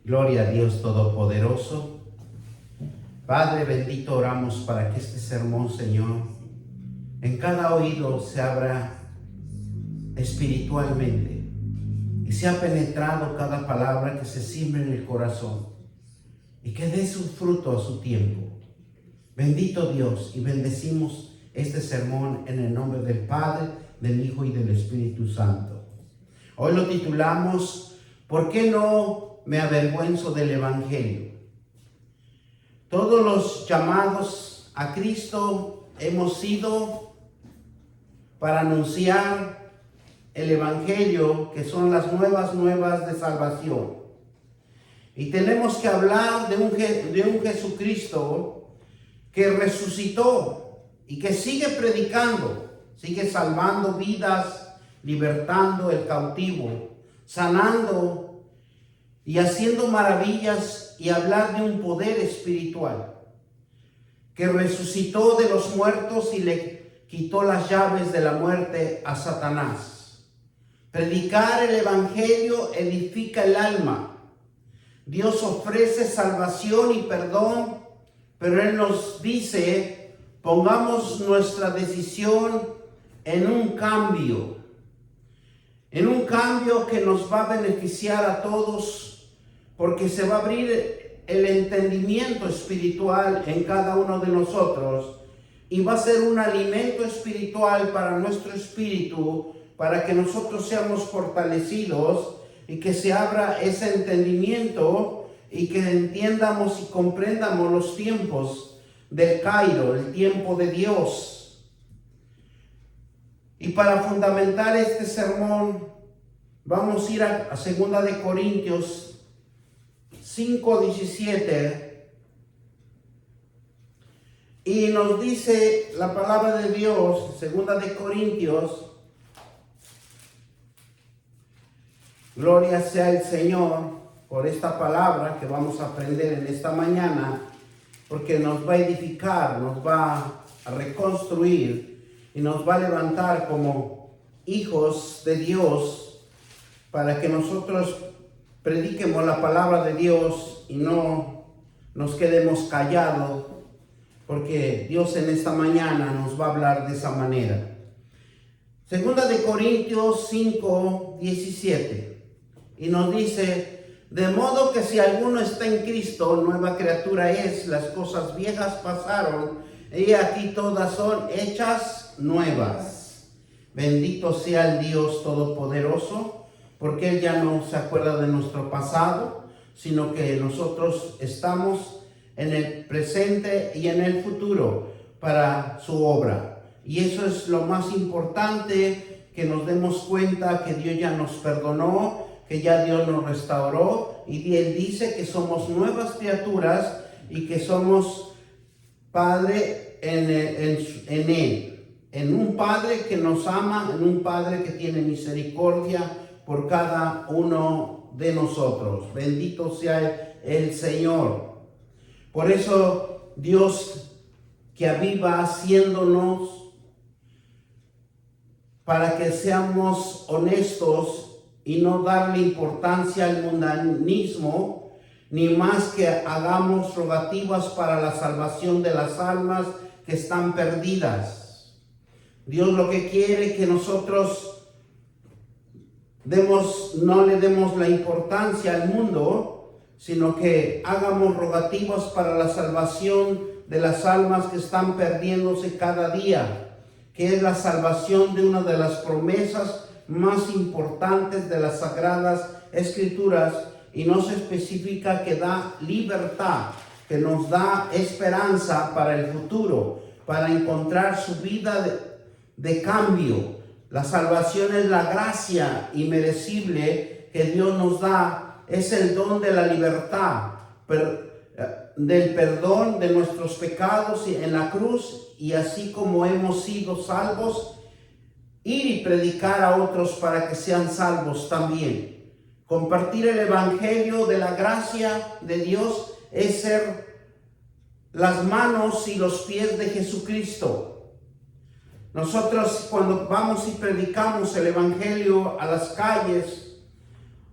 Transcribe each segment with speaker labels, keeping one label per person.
Speaker 1: Gloria a Dios Todopoderoso. Padre bendito, oramos para que este sermón, Señor, en cada oído se abra espiritualmente y sea penetrado cada palabra que se siembre en el corazón y que dé su fruto a su tiempo. Bendito Dios, y bendecimos este sermón en el nombre del Padre, del Hijo y del Espíritu Santo. Hoy lo titulamos ¿Por qué no me avergüenzo del Evangelio? Todos los llamados a Cristo hemos sido para anunciar el Evangelio, que son las nuevas de salvación. Y tenemos que hablar de un Jesucristo que resucitó y que sigue predicando, sigue salvando vidas, libertando el cautivo, sanando y haciendo maravillas, y hablar de un poder espiritual que resucitó de los muertos y le quitó las llaves de la muerte a Satanás. Predicar el Evangelio edifica el alma. Dios ofrece salvación y perdón, pero Él nos dice, pongamos nuestra decisión en un cambio que nos va a beneficiar a todos, porque se va a abrir el entendimiento espiritual en cada uno de nosotros y va a ser un alimento espiritual para nuestro espíritu, para que nosotros seamos fortalecidos y que se abra ese entendimiento y que entiendamos y comprendamos los tiempos del Cairo, el tiempo de Dios. Y para fundamentar este sermón, vamos a ir a 2 de Corintios 5:17, y nos dice la palabra de Dios, 2 de Corintios, gloria sea el Señor por esta palabra que vamos a aprender en esta mañana, porque nos va a edificar, nos va a reconstruir y nos va a levantar como hijos de Dios para que nosotros prediquemos la palabra de Dios y no nos quedemos callados, porque Dios en esta mañana nos va a hablar de esa manera. 2 de Corintios 5:17, y nos dice, de modo que si alguno está en Cristo, nueva criatura es, las cosas viejas pasaron, y aquí todas son hechas nuevas. Bendito sea el Dios Todopoderoso, porque Él ya no se acuerda de nuestro pasado, sino que nosotros estamos en el presente y en el futuro para su obra. Y eso es lo más importante, que nos demos cuenta que Dios ya nos perdonó, que ya Dios nos restauró, y Él dice que somos nuevas criaturas y que somos Padre en Él, en un Padre que nos ama, en un Padre que tiene misericordia por cada uno de nosotros. Bendito sea el Señor. Por eso Dios que aviva haciéndonos para que seamos honestos y no darle importancia al mundanismo, ni más que hagamos rogativas para la salvación de las almas que están perdidas. Dios lo que quiere es que nosotros no le demos la importancia al mundo, sino que hagamos rogativas para la salvación de las almas que están perdiéndose cada día, que es la salvación de una de las promesas más importantes de las Sagradas Escrituras, y nos especifica que da libertad, que nos da esperanza para el futuro, para encontrar su vida de cambio. La salvación es la gracia inmerecible que Dios nos da, es el don de la libertad, del perdón de nuestros pecados en la cruz, y así como hemos sido salvos, ir y predicar a otros para que sean salvos también. Compartir el Evangelio de la gracia de Dios es ser las manos y los pies de Jesucristo. Nosotros, cuando vamos y predicamos el Evangelio a las calles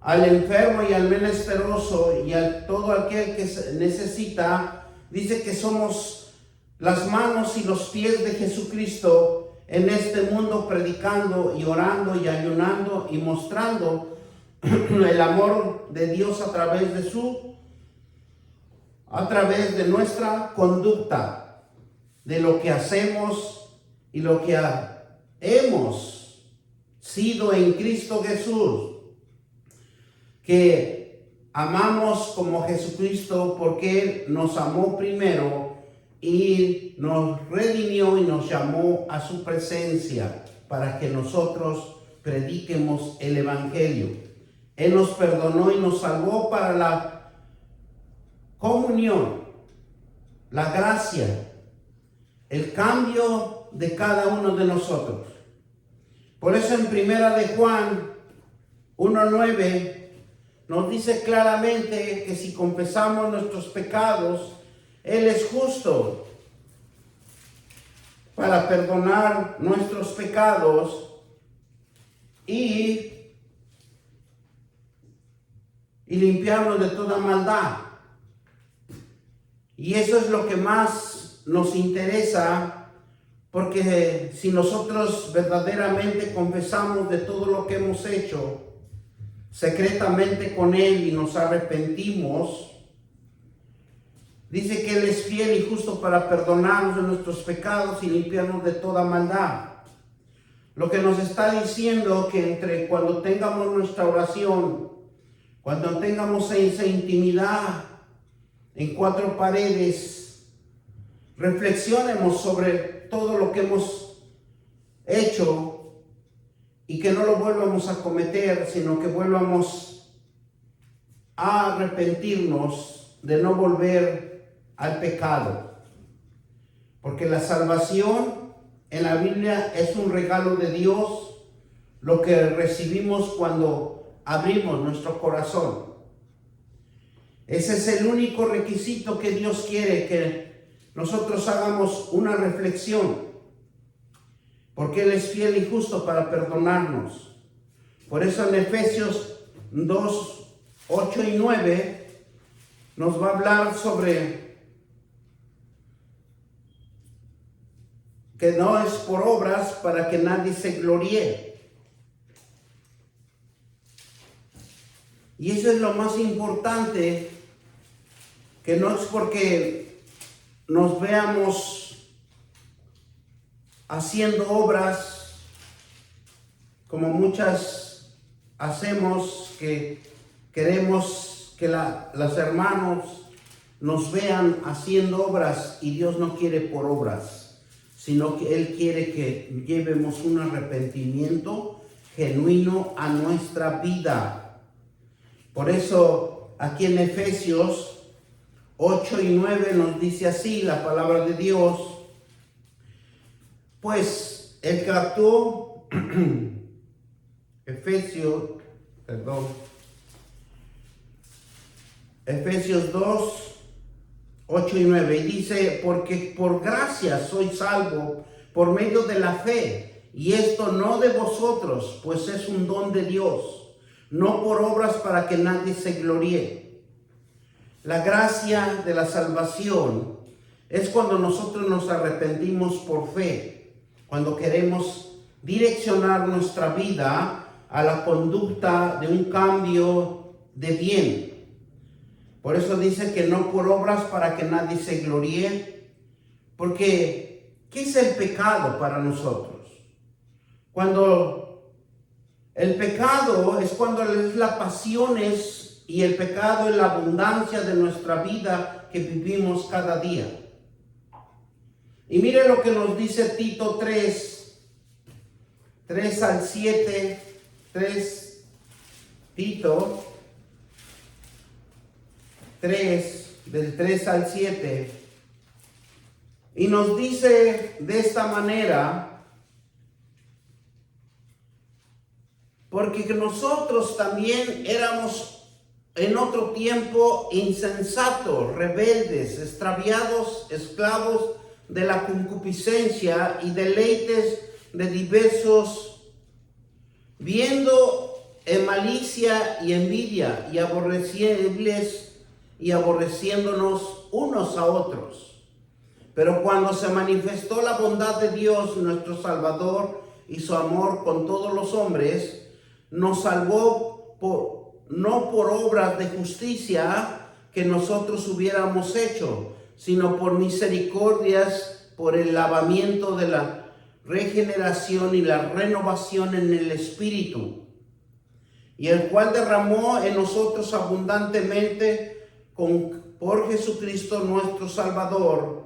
Speaker 1: al enfermo y al menesteroso y a todo aquel que necesita. Dice que somos las manos y los pies de Jesucristo en este mundo, predicando y orando y ayunando y mostrando el amor de Dios a través de nuestra conducta, de lo que hacemos y lo que hemos sido en Cristo Jesús, que amamos como Jesucristo porque Él nos amó primero y nos redimió y nos llamó a su presencia para que nosotros prediquemos el Evangelio. Él nos perdonó y nos salvó para la comunión, la gracia, el cambio de cada uno de nosotros. Por eso en Primera de Juan 1:9 nos dice claramente que si confesamos nuestros pecados, Él es justo para perdonar nuestros pecados y limpiarnos de toda maldad. Y eso es lo que más nos interesa, porque si nosotros verdaderamente confesamos de todo lo que hemos hecho secretamente con Él y nos arrepentimos, dice que Él es fiel y justo para perdonarnos de nuestros pecados y limpiarnos de toda maldad. Lo que nos está diciendo que cuando tengamos nuestra oración, cuando tengamos esa intimidad en cuatro paredes, reflexionemos sobre todo lo que hemos hecho y que no lo vuelvamos a cometer, sino que volvamos a arrepentirnos de no volver al pecado. Porque la salvación en la Biblia es un regalo de Dios, lo que recibimos cuando abrimos nuestro corazón. Ese es el único requisito que Dios quiere, que nosotros hagamos una reflexión, porque Él es fiel y justo para perdonarnos. Por eso en Efesios 2:8 y 9 nos va a hablar sobre que no es por obras para que nadie se gloríe. Y eso es lo más importante, que no es porque nos veamos haciendo obras como muchas hacemos, que queremos que los hermanos nos vean haciendo obras, y Dios no quiere por obras, sino que Él quiere que llevemos un arrepentimiento genuino a nuestra vida. Por eso aquí en Efesios 8 y 9 nos dice así la palabra de Dios: pues el que actuó, Efesios 2, 8 y 9, y dice: porque por gracia sois salvo por medio de la fe, y esto no de vosotros, pues es un don de Dios, no por obras para que nadie se gloríe. La gracia de la salvación es cuando nosotros nos arrepentimos por fe, cuando queremos direccionar nuestra vida a la conducta de un cambio de bien. Por eso dice que no por obras para que nadie se gloríe, porque ¿qué es el pecado para nosotros? Cuando el pecado es cuando es las pasiones, y el pecado es la abundancia de nuestra vida que vivimos cada día. Y mire lo que nos dice Tito 3 al 7, Tito 3, del 3 al 7, y nos dice de esta manera: porque nosotros también éramos en otro tiempo insensatos, rebeldes, extraviados, esclavos de la concupiscencia y deleites de diversos, viendo en malicia y envidia y aborreciéndonos unos a otros. Pero cuando se manifestó la bondad de Dios, nuestro Salvador, y su amor con todos los hombres, nos salvó no por obras de justicia que nosotros hubiéramos hecho, sino por misericordias, por el lavamiento de la regeneración y la renovación en el Espíritu, y el cual derramó en nosotros abundantemente por Jesucristo nuestro Salvador,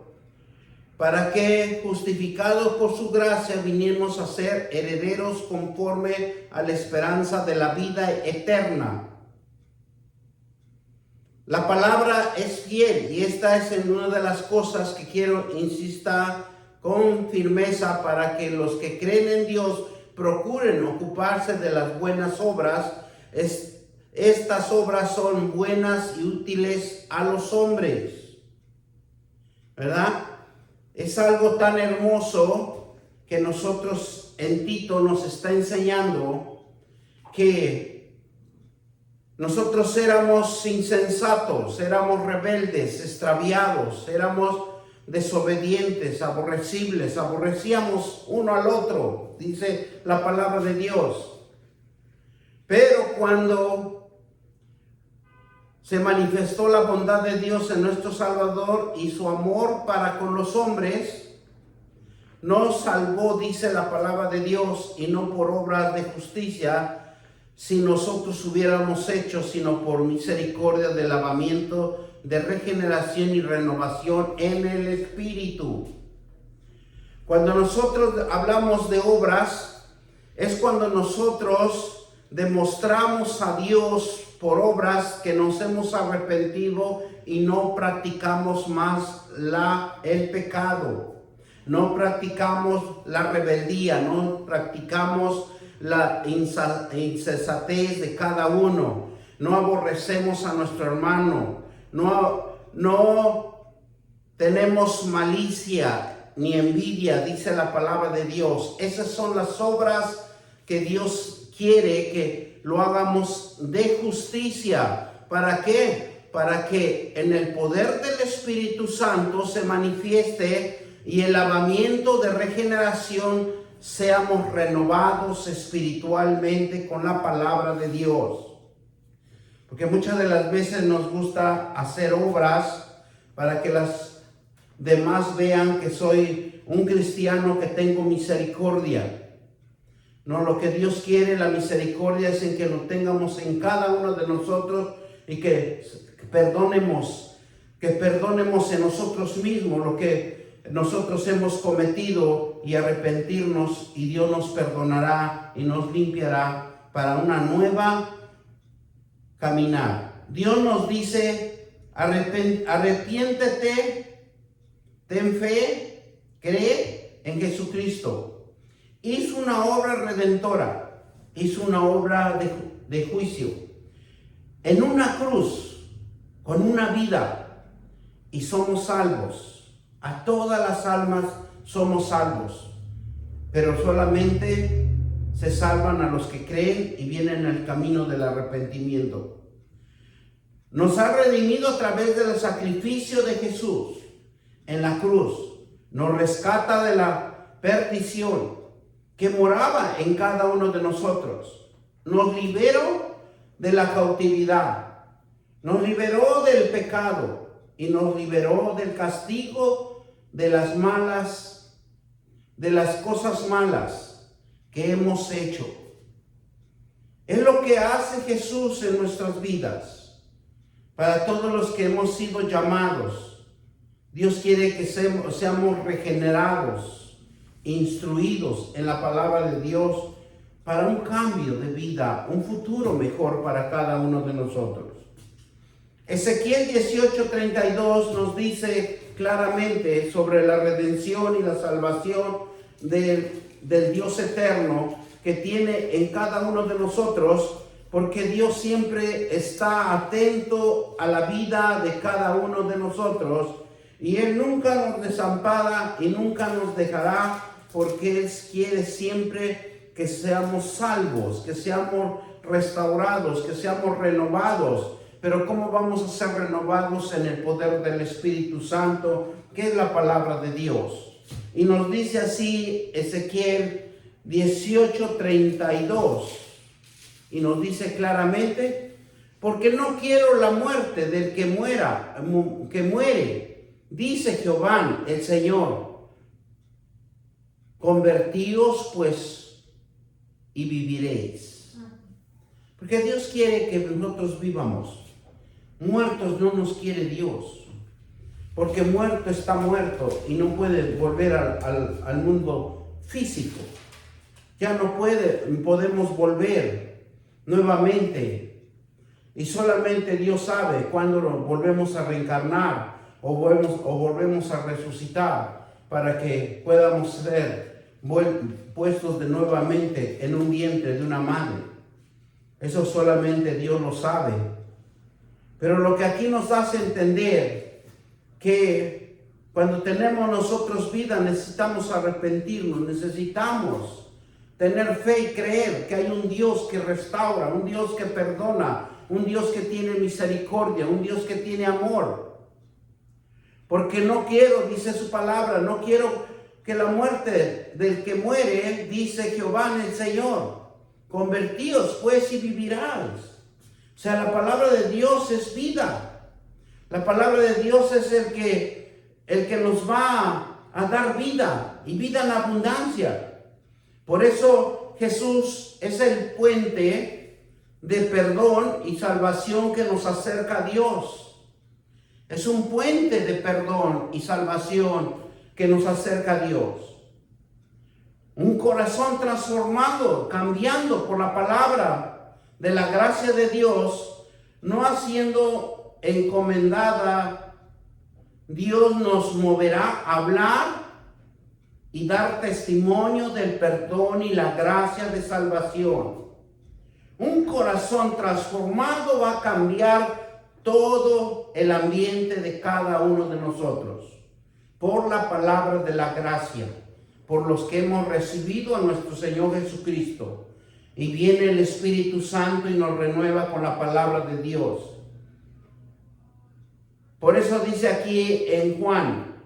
Speaker 1: para que, justificados por su gracia, viniéramos a ser herederos conforme a la esperanza de la vida eterna. La palabra es fiel, y esta es una de las cosas que quiero insistir con firmeza, para que los que creen en Dios procuren ocuparse de las buenas obras. Estas obras son buenas y útiles a los hombres, ¿verdad? Es algo tan hermoso que nosotros en Tito nos está enseñando que nosotros éramos insensatos, éramos rebeldes, extraviados, éramos desobedientes, aborrecibles, aborrecíamos uno al otro, dice la palabra de Dios. Pero cuando se manifestó la bondad de Dios en nuestro Salvador y su amor para con los hombres, nos salvó, dice la palabra de Dios, y no por obras de justicia, si nosotros hubiéramos hecho, sino por misericordia del lavamiento de regeneración y renovación en el Espíritu. Cuando nosotros hablamos de obras, es cuando nosotros demostramos a Dios por obras que nos hemos arrepentido y no practicamos más el pecado, no practicamos la rebeldía, no practicamos la insensatez de cada uno, no aborrecemos a nuestro hermano, no tenemos malicia ni envidia, dice la palabra de Dios. Esas son las obras que Dios quiere que lo hagamos de justicia. ¿Para qué? Para que en el poder del Espíritu Santo se manifieste y el lavamiento de regeneración seamos renovados espiritualmente con la palabra de Dios. Porque muchas de las veces nos gusta hacer obras para que las demás vean que soy un cristiano, que tengo misericordia. No, lo que Dios quiere, la misericordia, es en que lo tengamos en cada uno de nosotros y que perdonemos en nosotros mismos lo que nosotros hemos cometido y arrepentirnos, y Dios nos perdonará y nos limpiará para una nueva caminar. Dios nos dice: arrepiéntete, ten fe, cree en Jesucristo. Hizo una obra redentora, hizo una obra de juicio en una cruz, con una vida, y somos salvos. A todas las almas somos salvos, pero solamente se salvan a los que creen y vienen al camino del arrepentimiento. Nos ha redimido a través del sacrificio de Jesús en la cruz. Nos rescata de la perdición que moraba en cada uno de nosotros. Nos liberó de la cautividad, nos liberó del pecado y nos liberó del castigo de las cosas malas que hemos hecho. Es lo que hace Jesús en nuestras vidas. Para todos los que hemos sido llamados, Dios quiere que seamos regenerados, instruidos en la palabra de Dios, para un cambio de vida, un futuro mejor para cada uno de nosotros. Ezequiel 18:32 nos dice claramente sobre la redención y la salvación del Dios eterno que tiene en cada uno de nosotros, porque Dios siempre está atento a la vida de cada uno de nosotros, y Él nunca nos desampara y nunca nos dejará, porque Él quiere siempre que seamos salvos, que seamos restaurados, que seamos renovados. Pero ¿cómo vamos a ser renovados? En el poder del Espíritu Santo, que es la palabra de Dios. Y nos dice así Ezequiel 18:32. Y nos dice claramente: porque no quiero la muerte del que muere, dice Jehová el Señor. Convertíos pues y viviréis. Porque Dios quiere que nosotros vivamos. Muertos no nos quiere Dios. Porque muerto está muerto y no puede volver al mundo físico. Ya no podemos volver nuevamente. Y solamente Dios sabe cuándo volvemos a reencarnar o volvemos a resucitar para que podamos ser puestos de nuevamente en un vientre de una madre. Eso solamente Dios lo sabe. Pero lo que aquí nos hace entender que cuando tenemos nosotros vida necesitamos arrepentirnos, necesitamos tener fe y creer que hay un Dios que restaura, un Dios que perdona, un Dios que tiene misericordia, un Dios que tiene amor. Porque no quiero, dice su palabra, no quiero que la muerte del que muere, dice Jehová el Señor. Convertíos pues y viviráis. O sea, la palabra de Dios es vida. La palabra de Dios es el que nos va a dar vida y vida en abundancia. Por eso Jesús es el puente de perdón y salvación que nos acerca a Dios. Es un puente de perdón y salvación que nos acerca a Dios. Un corazón transformado, cambiando por la palabra de la gracia de Dios, no haciendo encomendada, Dios nos moverá a hablar y dar testimonio del perdón y la gracia de salvación. Un corazón transformado va a cambiar todo el ambiente de cada uno de nosotros por la palabra de la gracia, por los que hemos recibido a nuestro Señor Jesucristo. Y viene el Espíritu Santo y nos renueva con la palabra de Dios. Por eso dice aquí en Juan,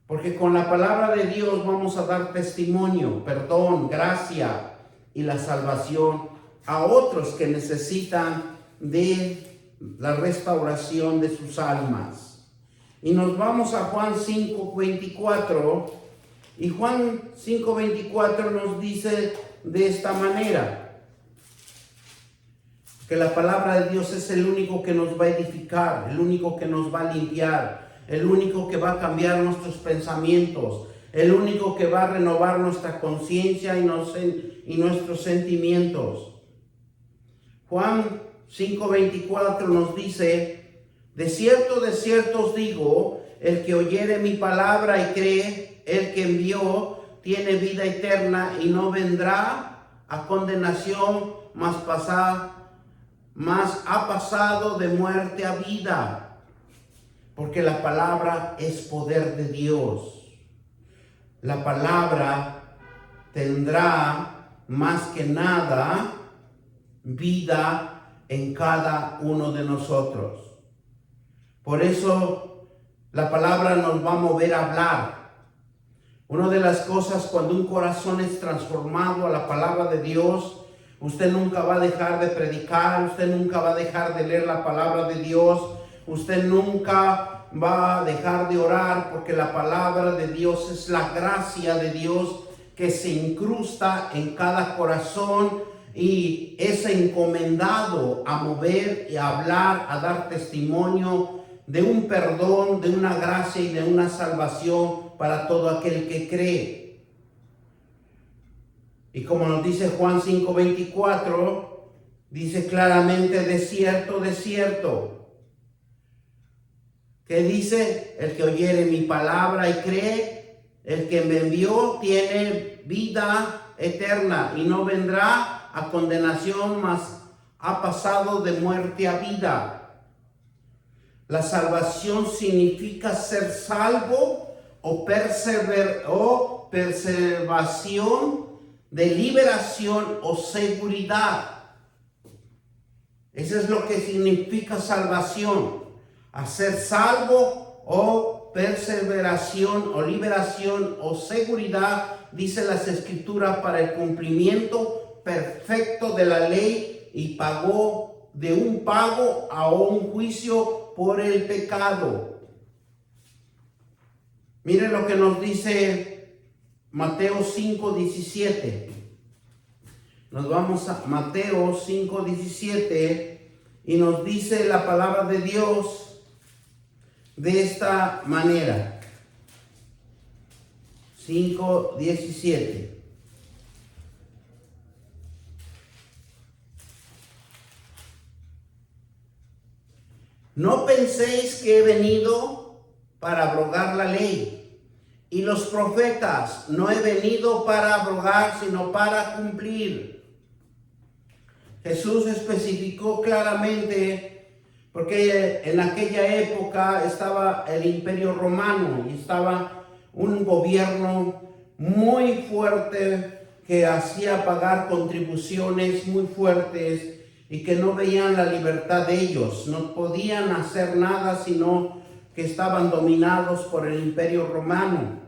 Speaker 1: porque con la palabra de Dios vamos a dar testimonio, perdón, gracia y la salvación a otros que necesitan de la restauración de sus almas. Y nos vamos a Juan 5:24, y Juan 5:24 nos dice de esta manera, que la palabra de Dios es el único que nos va a edificar, el único que nos va a limpiar, el único que va a cambiar nuestros pensamientos, el único que va a renovar nuestra conciencia y nuestros sentimientos. Juan 5:24 nos dice: de cierto os digo, el que oyere mi palabra y cree el que envió, tiene vida eterna y no vendrá a condenación, mas ha pasado de muerte a vida. Porque la palabra es poder de Dios. La palabra tendrá más que nada vida en cada uno de nosotros. Por eso la palabra nos va a mover a hablar. Una de las cosas, cuando un corazón es transformado a la palabra de Dios, usted nunca va a dejar de predicar, usted nunca va a dejar de leer la palabra de Dios, usted nunca va a dejar de orar, porque la palabra de Dios es la gracia de Dios que se incrusta en cada corazón y es encomendado a mover y a hablar, a dar testimonio de un perdón, de una gracia y de una salvación para todo aquel que cree. Y como nos dice Juan 5:24, dice claramente: de cierto, que dice: el que oyere mi palabra y cree, el que me envió, tiene vida eterna y no vendrá a condenación, mas ha pasado de muerte a vida. La salvación significa ser salvo o preservación de liberación o seguridad. Eso es lo que significa salvación. A ser salvo o perseveración o liberación o seguridad, dice las Escrituras, para el cumplimiento perfecto de la ley y pagó de un pago a un juicio por el pecado. Miren lo que nos dice Mateo 5:17. Nos vamos a Mateo 5:17 y nos dice la palabra de Dios de esta manera. 5:17. No penséis que he venido para abrogar la ley y los profetas. No he venido para abrogar, sino para cumplir. Jesús especificó claramente, porque en aquella época estaba el Imperio Romano y estaba un gobierno muy fuerte que hacía pagar contribuciones muy fuertes y que no veían la libertad de ellos. No podían hacer nada sino que estaban dominados por el Imperio Romano.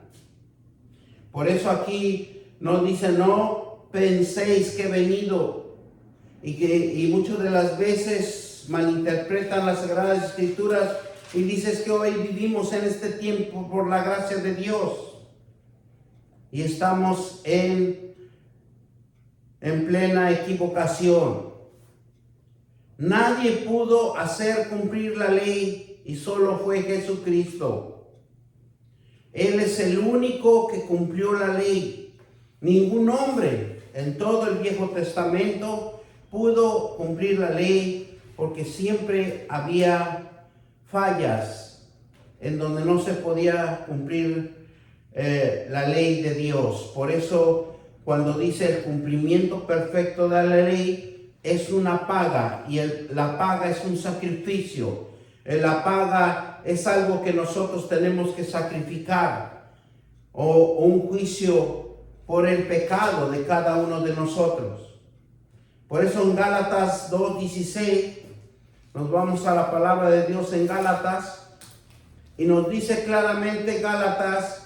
Speaker 1: Por eso aquí nos dice, no penséis que he venido. Y muchas de las veces malinterpretan las Sagradas Escrituras y dices que hoy vivimos en este tiempo por la gracia de Dios. Y estamos en plena equivocación. Nadie pudo hacer cumplir la ley y solo fue Jesucristo. Él es el único que cumplió la ley. Ningún hombre en todo el Viejo Testamento pudo cumplir la ley porque siempre había fallas en donde no se podía cumplir la ley de Dios. Por eso cuando dice el cumplimiento perfecto de la ley es una paga y la paga es un sacrificio. La paga es algo que nosotros tenemos que sacrificar o un juicio por el pecado de cada uno de nosotros. Por eso en Gálatas 2:16 nos vamos a la palabra de Dios en Gálatas y nos dice claramente Gálatas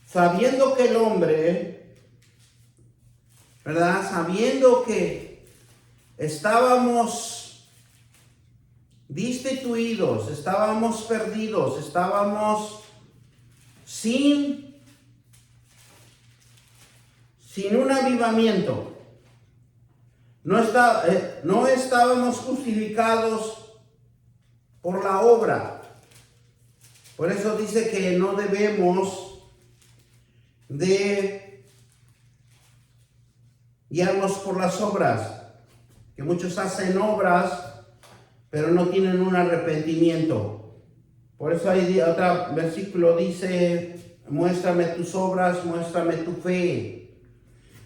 Speaker 1: sabiendo que el hombre, ¿verdad? Sabiendo que estábamos destituidos, estábamos perdidos, estábamos sin un avivamiento. No estábamos justificados por la obra. Por eso dice que no debemos de guiarnos por las obras, que muchos hacen obras pero no tienen un arrepentimiento. Por eso hay otro versículo dice, muéstrame tus obras, muéstrame tu fe.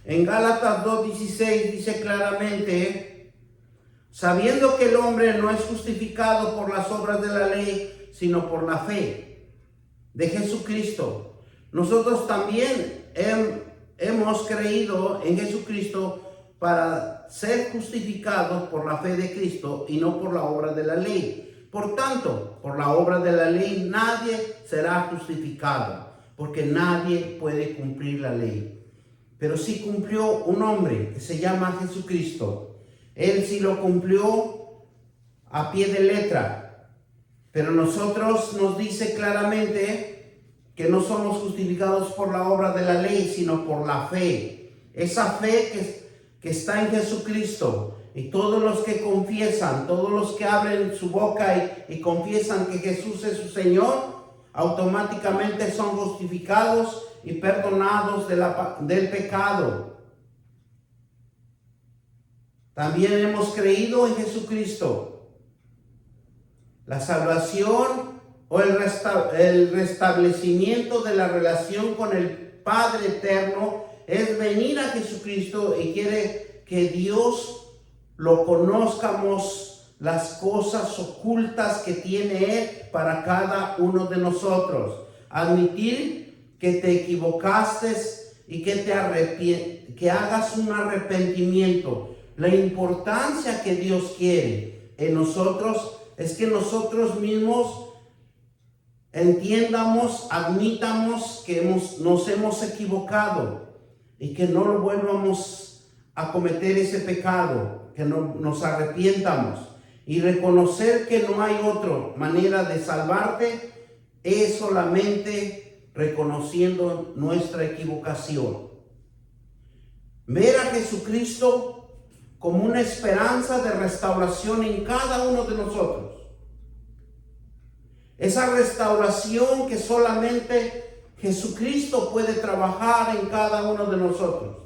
Speaker 1: En Gálatas 2:16 dice claramente, sabiendo que el hombre no es justificado por las obras de la ley, sino por la fe de Jesucristo. Nosotros también hemos creído en Jesucristo para ser justificados por la fe de Cristo y no por la obra de la ley. Por tanto, por la obra de la ley nadie será justificado, porque nadie puede cumplir la ley. Pero sí cumplió un hombre que se llama Jesucristo. Él sí lo cumplió a pie de letra. Pero nosotros nos dice claramente que no somos justificados por la obra de la ley, sino por la fe. Esa fe que está en Jesucristo. Y todos los que confiesan, todos los que abren su boca y confiesan que Jesús es su Señor, automáticamente son justificados y perdonados del pecado. También hemos creído en Jesucristo. La salvación o el restablecimiento de la relación con el Padre Eterno es venir a Jesucristo y quiere que Dios lo conozcamos, las cosas ocultas que tiene Él para cada uno de nosotros. admitir que te equivocaste y que hagas un arrepentimiento. La importancia que Dios quiere en nosotros es que nosotros mismos entiendamos, admitamos que nos hemos equivocado y que no volvamos a cometer ese pecado, que no nos arrepientamos y reconocer que no hay otra manera de salvarte, es solamente reconociendo nuestra equivocación. Ver a Jesucristo como una esperanza de restauración en cada uno de nosotros. Esa restauración que solamente Jesucristo puede trabajar en cada uno de nosotros.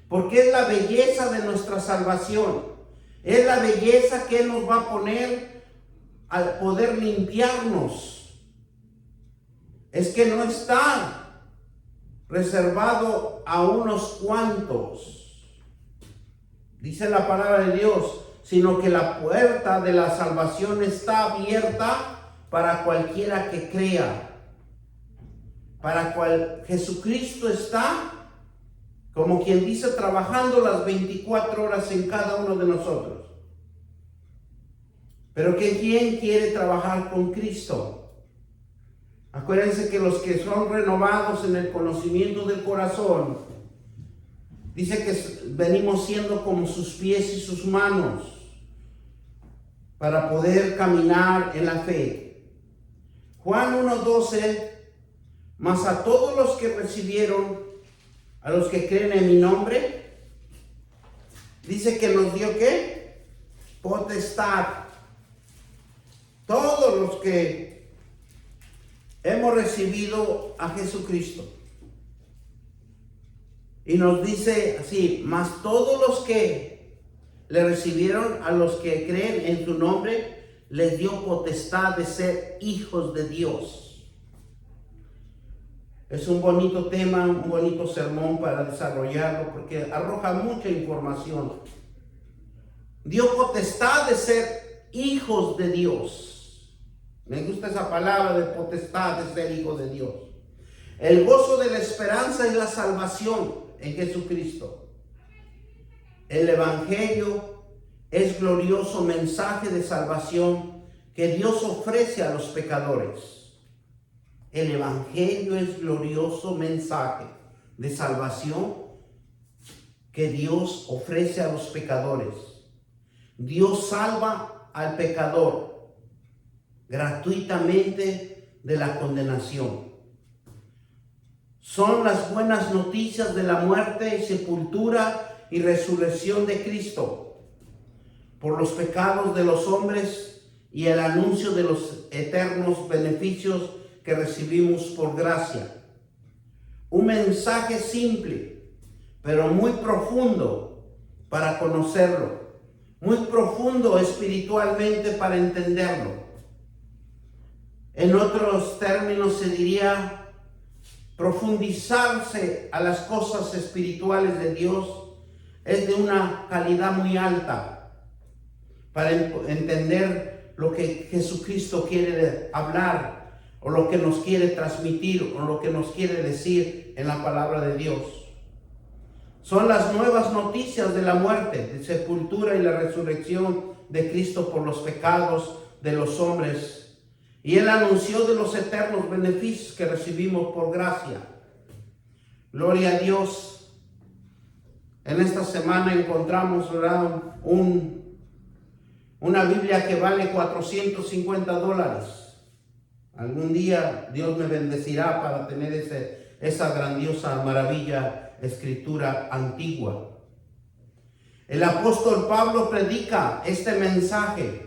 Speaker 1: Porque es la belleza de nuestra salvación. Es la belleza que Él nos va a poner al poder limpiarnos. Es que no está reservado a unos cuantos. Dice la palabra de Dios, sino que la puerta de la salvación está abierta para cualquiera que crea. Para cual Jesucristo está, como quien dice, trabajando las 24 horas en cada uno de nosotros. Pero que ¿quién quiere trabajar con Cristo? Acuérdense que los que son renovados en el conocimiento del corazón, dice que venimos siendo como sus pies y sus manos para poder caminar en la fe. Juan 1:12, mas a todos los que recibieron, a los que creen en mi nombre, dice que nos dio ¿qué? Potestad. Todos los que hemos recibido a Jesucristo. Y nos dice así, mas todos los que le recibieron, a los que creen en su nombre, les dio potestad de ser hijos de Dios. Es un bonito tema, un bonito sermón para desarrollarlo, porque arroja mucha información. Dio potestad de ser hijos de Dios. Me gusta esa palabra de potestad de ser hijo de Dios. El gozo de la esperanza es la salvación en Jesucristo. El Evangelio es glorioso mensaje de salvación que Dios ofrece a los pecadores. El Evangelio es glorioso mensaje de salvación que Dios ofrece a los pecadores. Dios salva al pecador gratuitamente de la condenación. Son las buenas noticias de la muerte, sepultura y resurrección de Cristo por los pecados de los hombres y el anuncio de los eternos beneficios que recibimos por gracia. Un mensaje simple, pero muy profundo para conocerlo, muy profundo espiritualmente para entenderlo. En otros términos se diría profundizarse a las cosas espirituales de Dios es de una calidad muy alta para entender lo que Jesucristo quiere hablar o lo que nos quiere transmitir o lo que nos quiere decir en la palabra de Dios. Son las nuevas noticias de la muerte, de sepultura y la resurrección de Cristo por los pecados de los hombres. Y Él anunció de los eternos beneficios que recibimos por gracia. Gloria a Dios. En esta semana encontramos, ¿verdad?, una Biblia que vale $450. Algún día Dios me bendecirá para tener esa grandiosa maravilla escritura antigua. El apóstol Pablo predica este mensaje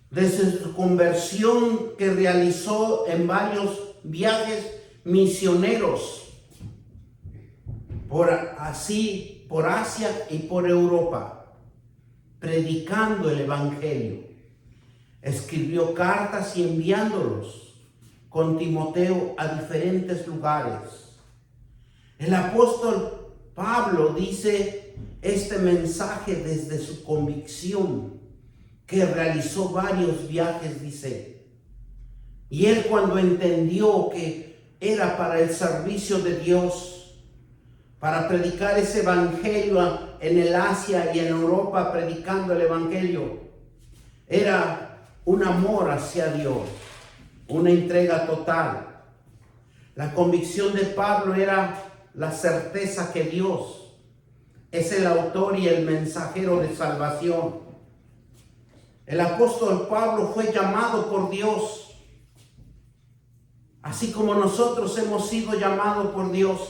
Speaker 1: desde su conversión que realizó en varios viajes misioneros por Asia y por Europa, predicando el Evangelio. Escribió cartas y enviándolos con Timoteo a diferentes lugares. El apóstol Pablo dice este mensaje desde su convicción, que realizó varios viajes, dice, Y él, cuando entendió que era para el servicio de Dios, para predicar ese evangelio en el Asia y en Europa, predicando el evangelio, era un amor hacia Dios, una entrega total. La convicción de Pablo era la certeza que Dios es el autor y el mensajero de salvación. El apóstol Pablo fue llamado por Dios, así como nosotros hemos sido llamados por Dios,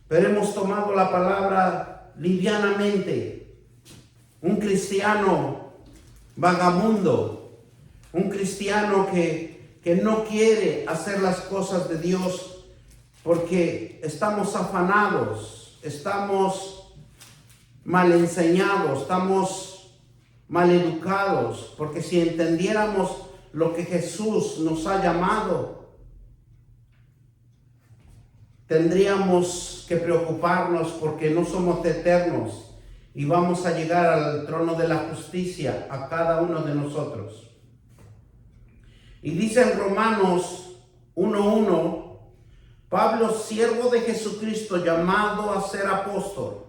Speaker 1: pero hemos tomado la palabra livianamente. Un cristiano vagabundo, un cristiano que no quiere hacer las cosas de Dios porque estamos afanados, estamos mal enseñados, estamos mal educados, porque si entendiéramos lo que Jesús nos ha llamado, tendríamos que preocuparnos porque no somos eternos y vamos a llegar al trono de la justicia a cada uno de nosotros. Y dice en Romanos 1:1, Pablo, siervo de Jesucristo, llamado a ser apóstol,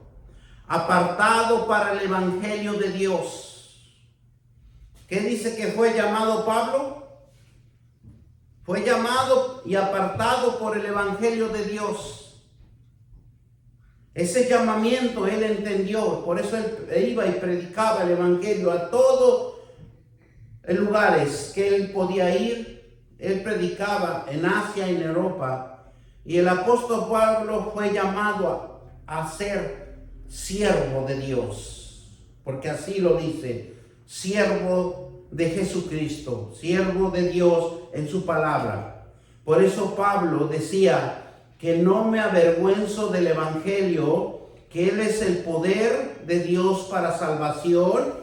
Speaker 1: apartado para el evangelio de Dios. ¿Qué dice que fue llamado Pablo? Fue llamado y apartado por el evangelio de Dios. Ese llamamiento él entendió, por eso él iba y predicaba el evangelio a todos los lugares que él podía ir. Él predicaba en Asia y en Europa. Y el apóstol Pablo fue llamado a ser siervo de Dios, porque así lo dice, siervo de Jesucristo, siervo de Dios en su palabra. Por eso Pablo decía que no me avergüenzo del evangelio, que él es el poder de Dios para salvación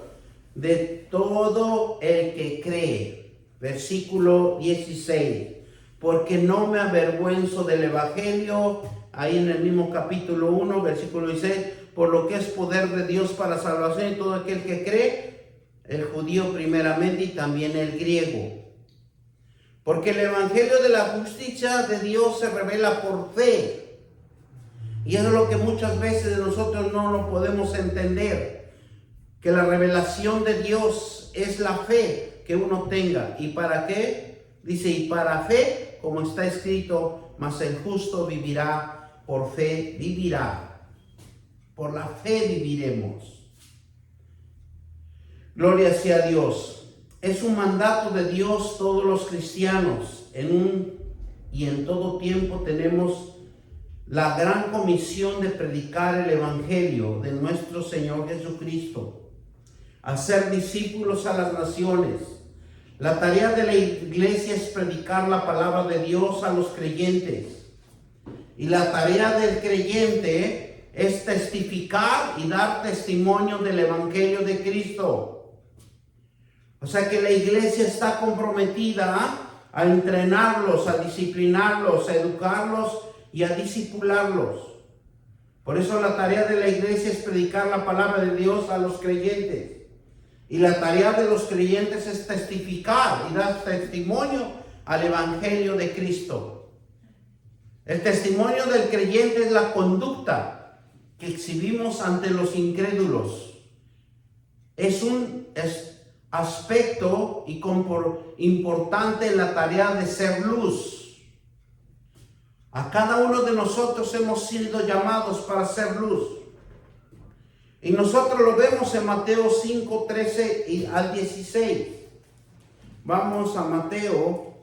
Speaker 1: de todo el que cree. Versículo 16. Porque no me avergüenzo del evangelio, ahí en el mismo capítulo 1, versículo 16, por lo que es poder de Dios para salvación de todo aquel que cree, el judío primeramente y también el griego. Porque el evangelio de la justicia de Dios se revela por fe. Y eso es lo que muchas veces nosotros no lo podemos entender. Que la revelación de Dios es la fe que uno tenga. ¿Y para qué? Dice, y para fe, como está escrito, mas el justo vivirá, por fe vivirá. Por la fe viviremos. Gloria sea a Dios. Es un mandato de Dios, todos los cristianos, y en todo tiempo tenemos la gran comisión de predicar el evangelio de nuestro Señor Jesucristo, hacer discípulos a las naciones. La tarea de la iglesia es predicar la palabra de Dios a los creyentes. Y la tarea del creyente es testificar y dar testimonio del evangelio de Cristo. O sea que la iglesia está comprometida a entrenarlos, a disciplinarlos, a educarlos y a discipularlos. Por eso la tarea de la iglesia es predicar la palabra de Dios a los creyentes. Y la tarea de los creyentes es testificar y dar testimonio al evangelio de Cristo. El testimonio del creyente es la conducta que exhibimos ante los incrédulos. Es un aspecto importante en la tarea de ser luz. A cada uno de nosotros hemos sido llamados para ser luz. Y nosotros lo vemos en Mateo 5, 13 al 16. Vamos a Mateo.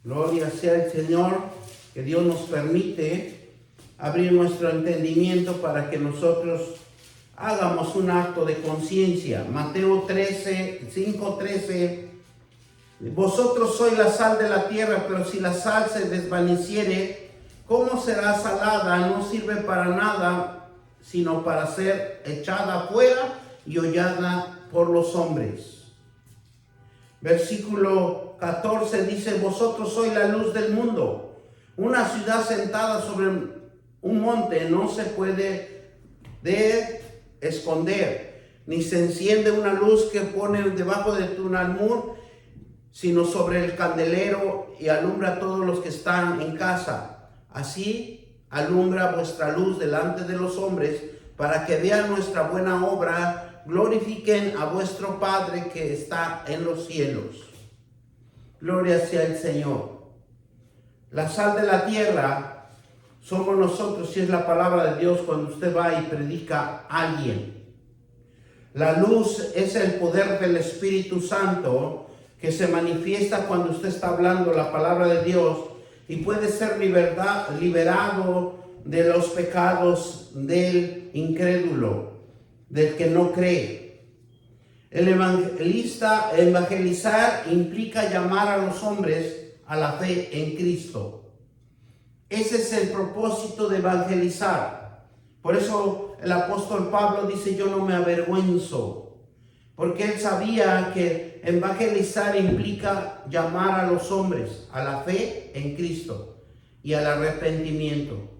Speaker 1: Gloria sea al Señor, que Dios nos permite abrir nuestro entendimiento para que nosotros hagamos un acto de conciencia. Mateo 5, 13. Vosotros sois la sal de la tierra, pero si la sal se desvaneciere, ¿cómo será salada? No sirve para nada, sino para ser echada afuera y hollada por los hombres. Versículo 14 dice, vosotros sois la luz del mundo. Una ciudad sentada sobre un monte no se puede esconder, ni se enciende una luz que pone debajo de un almud, sino sobre el candelero y alumbra a todos los que están en casa. Así alumbra vuestra luz delante de los hombres, para que vean nuestra buena obra, glorifiquen a vuestro Padre que está en los cielos. Gloria sea el Señor. La sal de la tierra somos nosotros, si es la palabra de Dios, cuando usted va y predica a alguien. La luz es el poder del Espíritu Santo que se manifiesta cuando usted está hablando la palabra de Dios y puede ser liberado de los pecados del incrédulo, del que no cree. Evangelizar implica llamar a los hombres a la fe en Cristo. Ese es el propósito de evangelizar. Por eso el apóstol Pablo dice: yo no me avergüenzo, porque él sabía que evangelizar implica llamar a los hombres a la fe en Cristo y al arrepentimiento.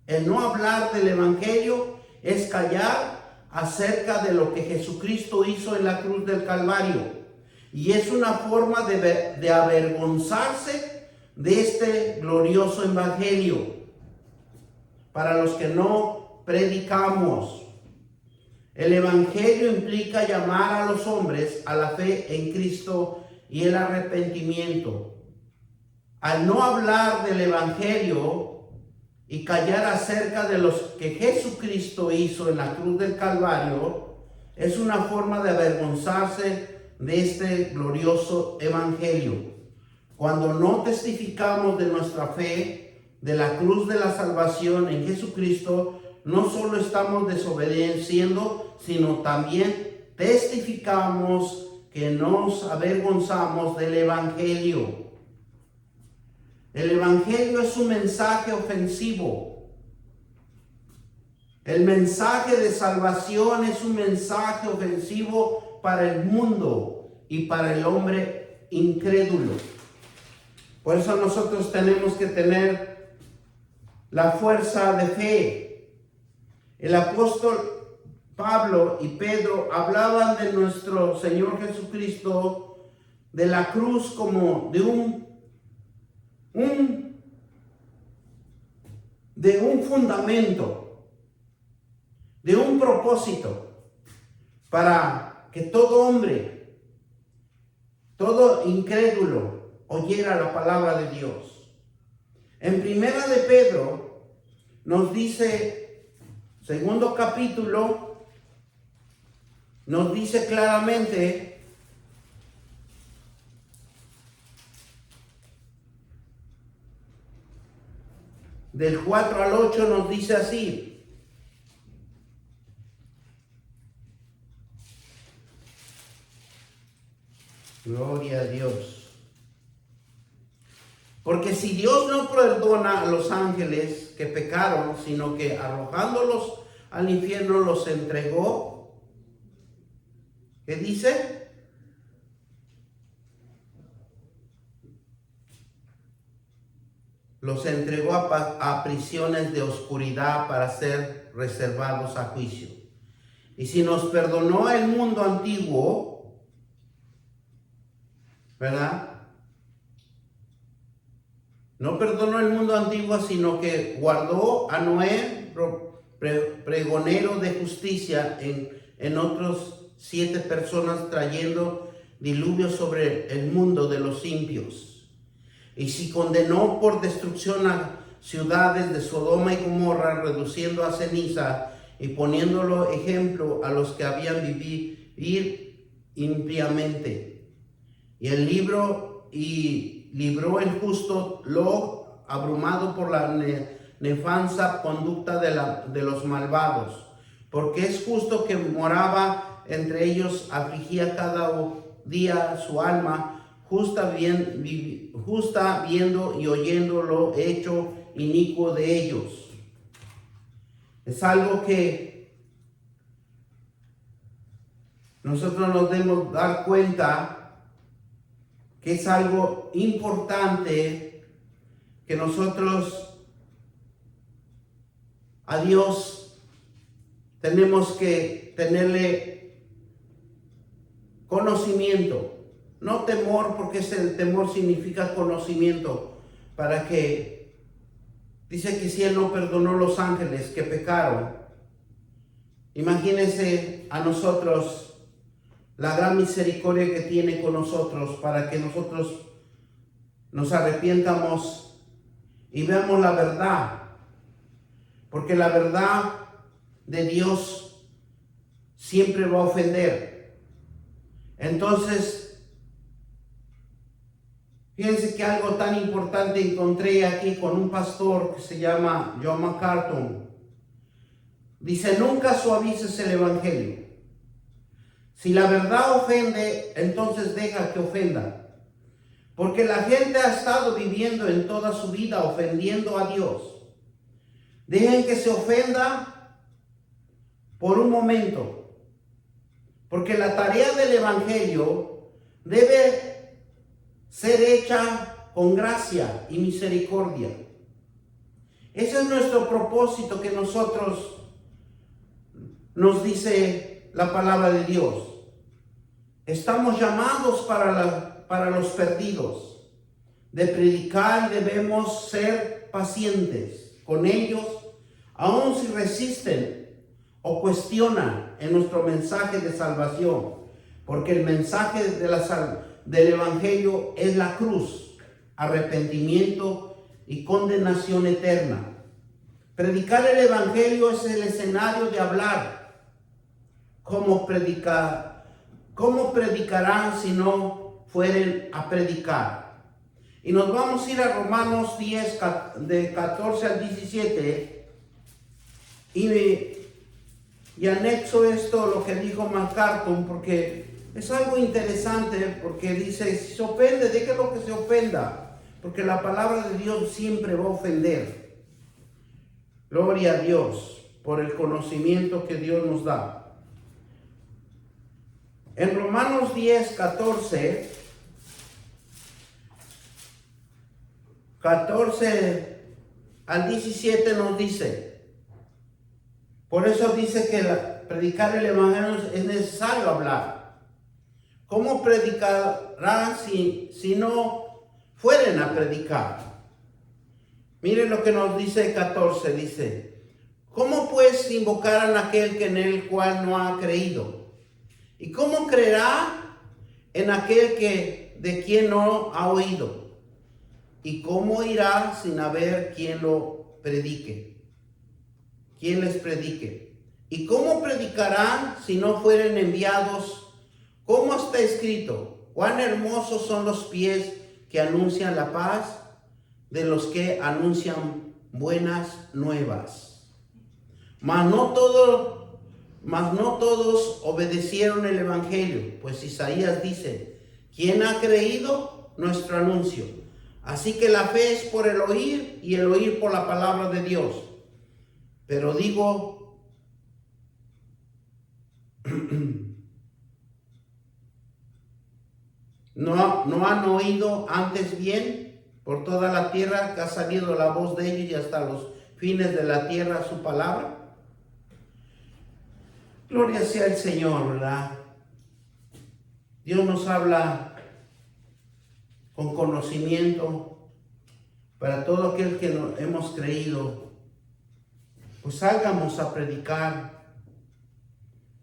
Speaker 1: El no hablar del evangelio es callar acerca de lo que Jesucristo hizo en la cruz del Calvario, y es una forma de avergonzarse de este glorioso evangelio para los que no predicamos. El evangelio implica llamar a los hombres a la fe en Cristo y el arrepentimiento. Al no hablar del evangelio y callar acerca de los que Jesucristo hizo en la cruz del Calvario, es una forma de avergonzarse de este glorioso evangelio. Cuando no testificamos de nuestra fe, de la cruz de la salvación en Jesucristo, no solo estamos desobedeciendo, sino también testificamos que nos avergonzamos del evangelio. El evangelio es un mensaje ofensivo. El mensaje de salvación es un mensaje ofensivo para el mundo y para el hombre incrédulo. Por eso nosotros tenemos que tener la fuerza de fe. El apóstol Pablo y Pedro hablaban de nuestro Señor Jesucristo, de la cruz, como de un fundamento, de un propósito, para que todo hombre, todo incrédulo, oyera la palabra de Dios. En Primera de Pedro nos dice, segundo capítulo, nos dice claramente del 4 al 8, nos dice así: gloria a Dios. Porque si Dios no perdona a los ángeles que pecaron, sino que arrojándolos al infierno los entregó, ¿qué dice? Los entregó a prisiones de oscuridad para ser reservados a juicio. Y si nos perdonó el mundo antiguo, ¿verdad? No perdonó el mundo antiguo, sino que guardó a Noé, pregonero de justicia, en otros 7 personas, trayendo diluvio sobre el mundo de los impios. Y si condenó por destrucción a ciudades de Sodoma y Gomorra, reduciendo a ceniza y poniéndolo ejemplo a los que habían vivido impíamente. Libró el justo Lot, abrumado por la nefanda conducta de los malvados, porque es justo que moraba entre ellos, afligía cada día su alma, justa viendo y oyendo lo hecho inicuo de ellos. Es algo que nosotros nos debemos dar cuenta, que es algo importante, que nosotros a Dios tenemos que tenerle conocimiento, no temor, porque el temor significa conocimiento, para que, dice que si Él no perdonó los ángeles que pecaron, imagínense a nosotros la gran misericordia que tiene con nosotros para que nosotros nos arrepientamos y veamos la verdad, porque la verdad de Dios siempre va a ofender. Entonces, fíjense que algo tan importante encontré aquí con un pastor que se llama John MacArthur. Dice, nunca suavices el evangelio. Si la verdad ofende, entonces deja que ofenda. Porque la gente ha estado viviendo en toda su vida ofendiendo a Dios. Dejen que se ofenda por un momento. Porque la tarea del evangelio debe ser hecha con gracia y misericordia. Ese es nuestro propósito que nosotros nos dice la palabra de Dios. Estamos llamados para los perdidos, de predicar, y debemos ser pacientes con ellos, aun si resisten o cuestionan en nuestro mensaje de salvación, porque el mensaje del evangelio es la cruz, arrepentimiento y condenación eterna. Predicar el evangelio es el escenario de hablar. ¿Cómo predicarán si no fueren a predicar? Y nos vamos a ir a Romanos 10, de 14 al 17, y anexo esto lo que dijo MacArthur, porque es algo interesante, porque dice, si se ofende, déjelo que se ofenda, porque la palabra de Dios siempre va a ofender. Gloria a Dios por el conocimiento que Dios nos da. En Romanos 10, 14 al 17 nos dice, por eso dice que predicar el evangelio es necesario hablar. ¿Cómo predicarán si no fueren a predicar? Miren lo que nos dice 14, dice, ¿cómo pues invocarán a aquel que en el cual no ha creído? ¿Y cómo creerá en aquel de quien no ha oído? ¿Y cómo irá sin haber quien lo predique? ¿Quién les predique? ¿Y cómo predicarán si no fueren enviados? ¿Cómo está escrito? Cuán hermosos son los pies que anuncian la paz, de los que anuncian buenas nuevas. Mas no todos obedecieron el evangelio, pues Isaías dice, ¿quién ha creído nuestro anuncio? Así que la fe es por el oír, y el oír por la palabra de Dios. Pero digo, ¿no han oído antes bien? Por toda la tierra que ha salido la voz de ellos, y hasta los fines de la tierra su palabra. Gloria sea el Señor, ¿verdad? Dios nos habla con conocimiento para todo aquel que hemos creído. Pues salgamos a predicar.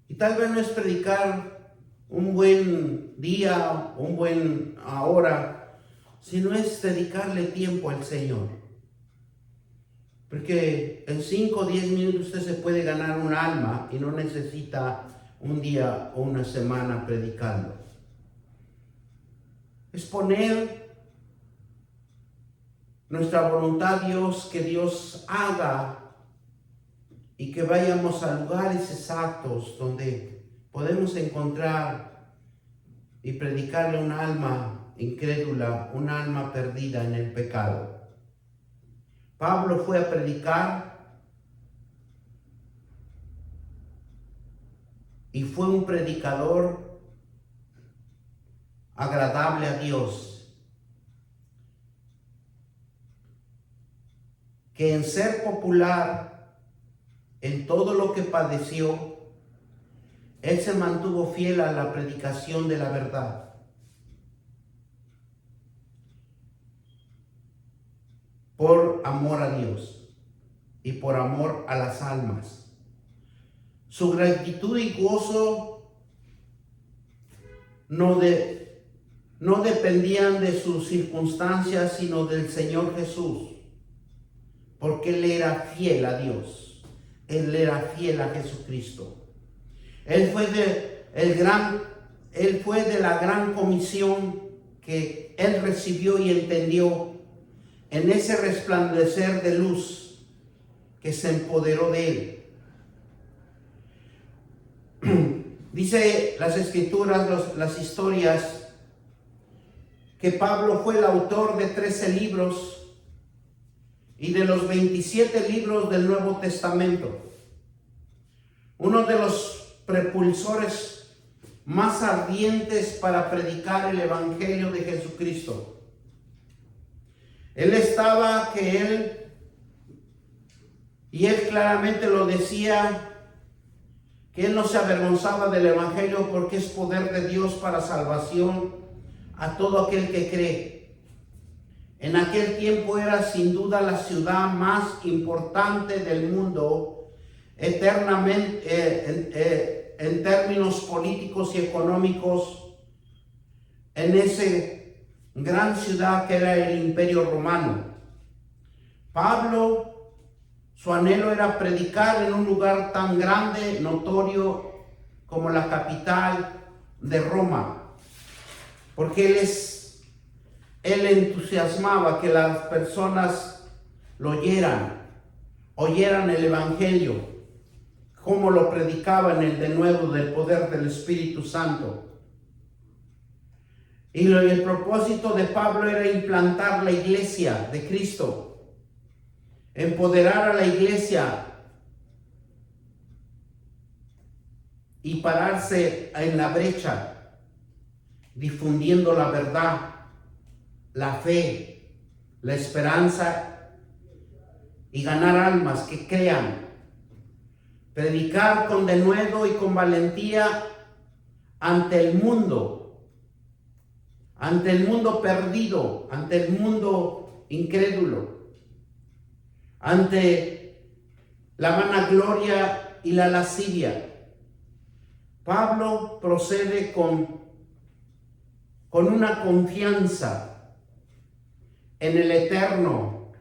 Speaker 1: Y tal vez no es predicar un buen día, un buen hora, sino es dedicarle tiempo al Señor. Porque en 5 o 10 minutos usted se puede ganar un alma y no necesita un día o una semana predicando. Es poner nuestra voluntad a Dios, que Dios haga, y que vayamos a lugares exactos donde podemos encontrar y predicarle un alma incrédula, un alma perdida en el pecado. Pablo fue a predicar y fue un predicador agradable a Dios, que en ser popular en todo lo que padeció, Él se mantuvo fiel a la predicación de la verdad. Por amor a Dios y por amor a las almas. Su gratitud y gozo no dependían de sus circunstancias, sino del Señor Jesús, porque Él era fiel a Dios. Él era fiel a Jesucristo. Él fue de la gran comisión que Él recibió y entendió en ese resplandecer de luz que se empoderó de Él. Dice las Escrituras, las historias, que Pablo fue el autor de 13 libros y de los 27 libros del Nuevo Testamento. Uno de los propulsores más ardientes para predicar el Evangelio de Jesucristo. Él claramente lo decía, que él no se avergonzaba del Evangelio porque es poder de Dios para salvación a todo aquel que cree. En aquel tiempo era sin duda la ciudad más importante del mundo, eternamente, en términos políticos y económicos, en esa gran ciudad que era el Imperio Romano. Pablo, su anhelo era predicar en un lugar tan grande, notorio como la capital de Roma, porque él entusiasmaba que las personas lo oyeran el Evangelio, como lo predicaba en el denuedo del poder del Espíritu Santo. Y el propósito de Pablo era implantar la iglesia de Cristo, empoderar a la iglesia y pararse en la brecha, difundiendo la verdad, la fe, la esperanza y ganar almas que crean. Predicar con denuedo y con valentía ante el mundo perdido, ante el mundo incrédulo, ante la vanagloria y la lascivia. Pablo procede con una confianza en el Eterno,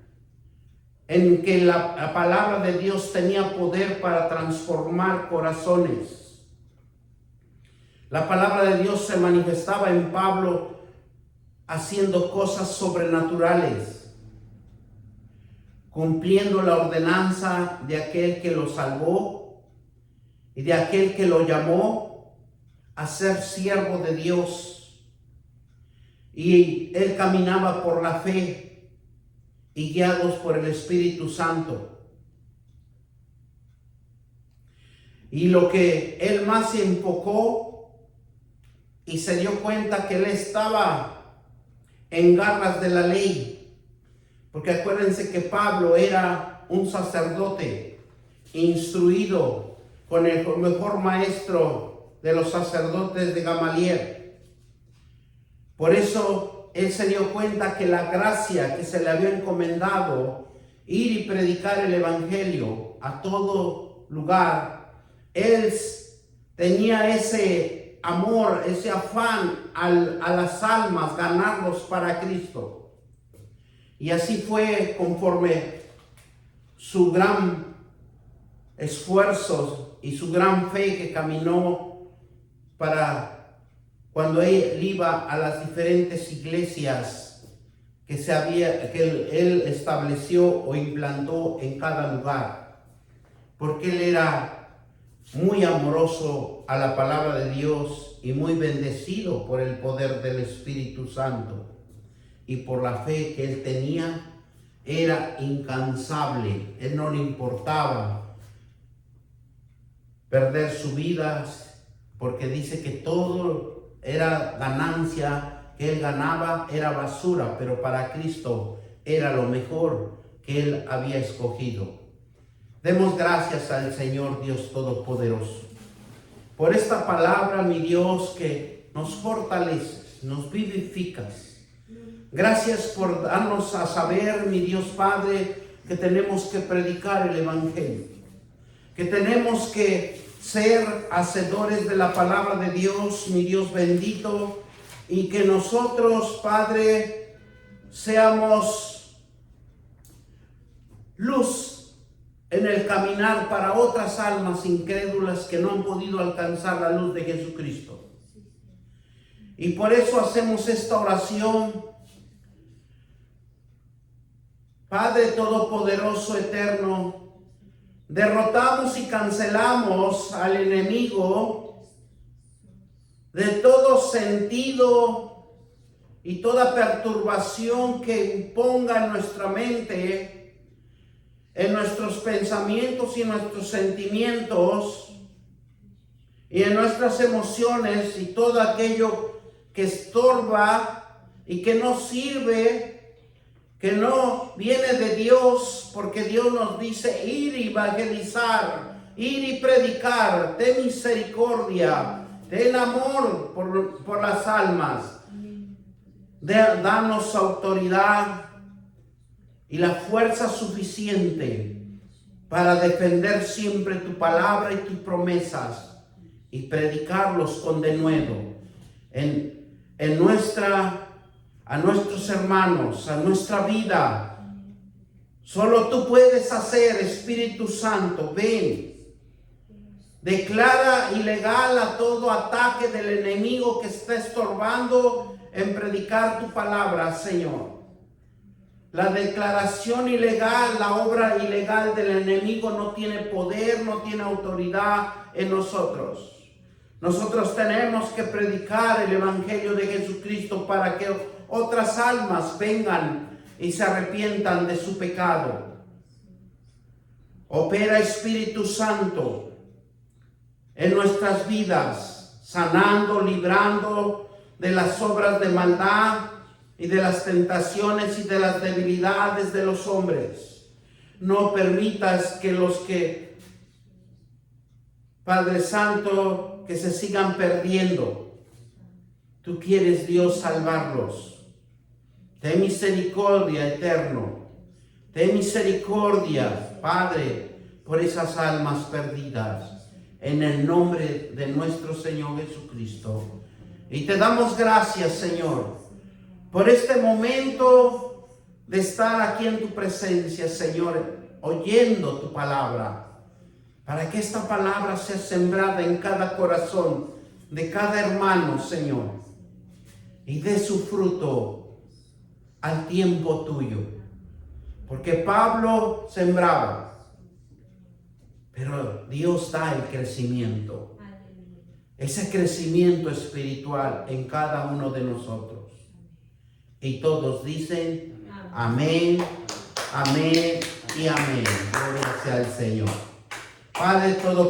Speaker 1: en que la palabra de Dios tenía poder para transformar corazones. La palabra de Dios se manifestaba en Pablo haciendo cosas sobrenaturales, cumpliendo la ordenanza de aquel que lo salvó y de aquel que lo llamó a ser siervo de Dios. Y él caminaba por la fe y guiados por el Espíritu Santo. Y lo que él más se enfocó y se dio cuenta que él estaba en garras de la ley, porque acuérdense que Pablo era un sacerdote instruido con el mejor maestro de los sacerdotes de Gamaliel. Por eso él se dio cuenta que la gracia que se le había encomendado, ir y predicar el Evangelio a todo lugar, él tenía ese amor, ese afán a las almas, ganarlos para Cristo. Y así fue conforme su gran esfuerzo y su gran fe que caminó para cuando él iba a las diferentes iglesias que él estableció o implantó en cada lugar, porque él era muy amoroso a la palabra de Dios y muy bendecido por el poder del Espíritu Santo, y por la fe que él tenía era incansable. Él no le importaba perder su vida, porque dice que todo era ganancia, que él ganaba era basura, pero para Cristo era lo mejor que él había escogido. Demos gracias al Señor Dios Todopoderoso, por esta palabra, mi Dios, que nos fortaleces, nos vivificas. Gracias por darnos a saber, mi Dios Padre, que tenemos que predicar el Evangelio, que tenemos que ser hacedores de la palabra de Dios, mi Dios bendito, y que nosotros, Padre, seamos luz en el caminar para otras almas incrédulas que no han podido alcanzar la luz de Jesucristo. Y por eso hacemos esta oración. Padre Todopoderoso, eterno, derrotamos y cancelamos al enemigo de todo sentido y toda perturbación que imponga en nuestra mente, en nuestros pensamientos y nuestros sentimientos y en nuestras emociones, y todo aquello que estorba y que no sirve, que no viene de Dios, porque Dios nos dice ir y evangelizar, ir y predicar. Ten misericordia, ten amor por las almas. Danos autoridad y la fuerza suficiente para defender siempre tu palabra y tus promesas y predicarlos con denuedo a nuestros hermanos, a nuestra vida. Solo tú puedes hacer, Espíritu Santo. Ven, declara ilegal a todo ataque del enemigo que está estorbando en predicar tu palabra, Señor. La declaración ilegal, la obra ilegal del enemigo no tiene poder, no tiene autoridad en nosotros. Nosotros tenemos que predicar el Evangelio de Jesucristo para que otras almas vengan y se arrepientan de su pecado. Opera, Espíritu Santo, en nuestras vidas, sanando, librando de las obras de maldad y de las tentaciones y de las debilidades de los hombres. No permitas que Padre Santo, que se sigan perdiendo. Tú quieres, Dios, salvarlos. Ten misericordia, eterno. Ten misericordia, Padre, por esas almas perdidas. En el nombre de nuestro Señor Jesucristo. Y te damos gracias, Señor, por este momento de estar aquí en tu presencia, Señor, oyendo tu palabra. Para que esta palabra sea sembrada en cada corazón de cada hermano, Señor, y dé su fruto al tiempo tuyo. Porque Pablo sembraba, pero Dios da el crecimiento. Ese crecimiento espiritual en cada uno de nosotros. Y todos dicen amén, amén y amén. Gloria sea al Señor. Padre todo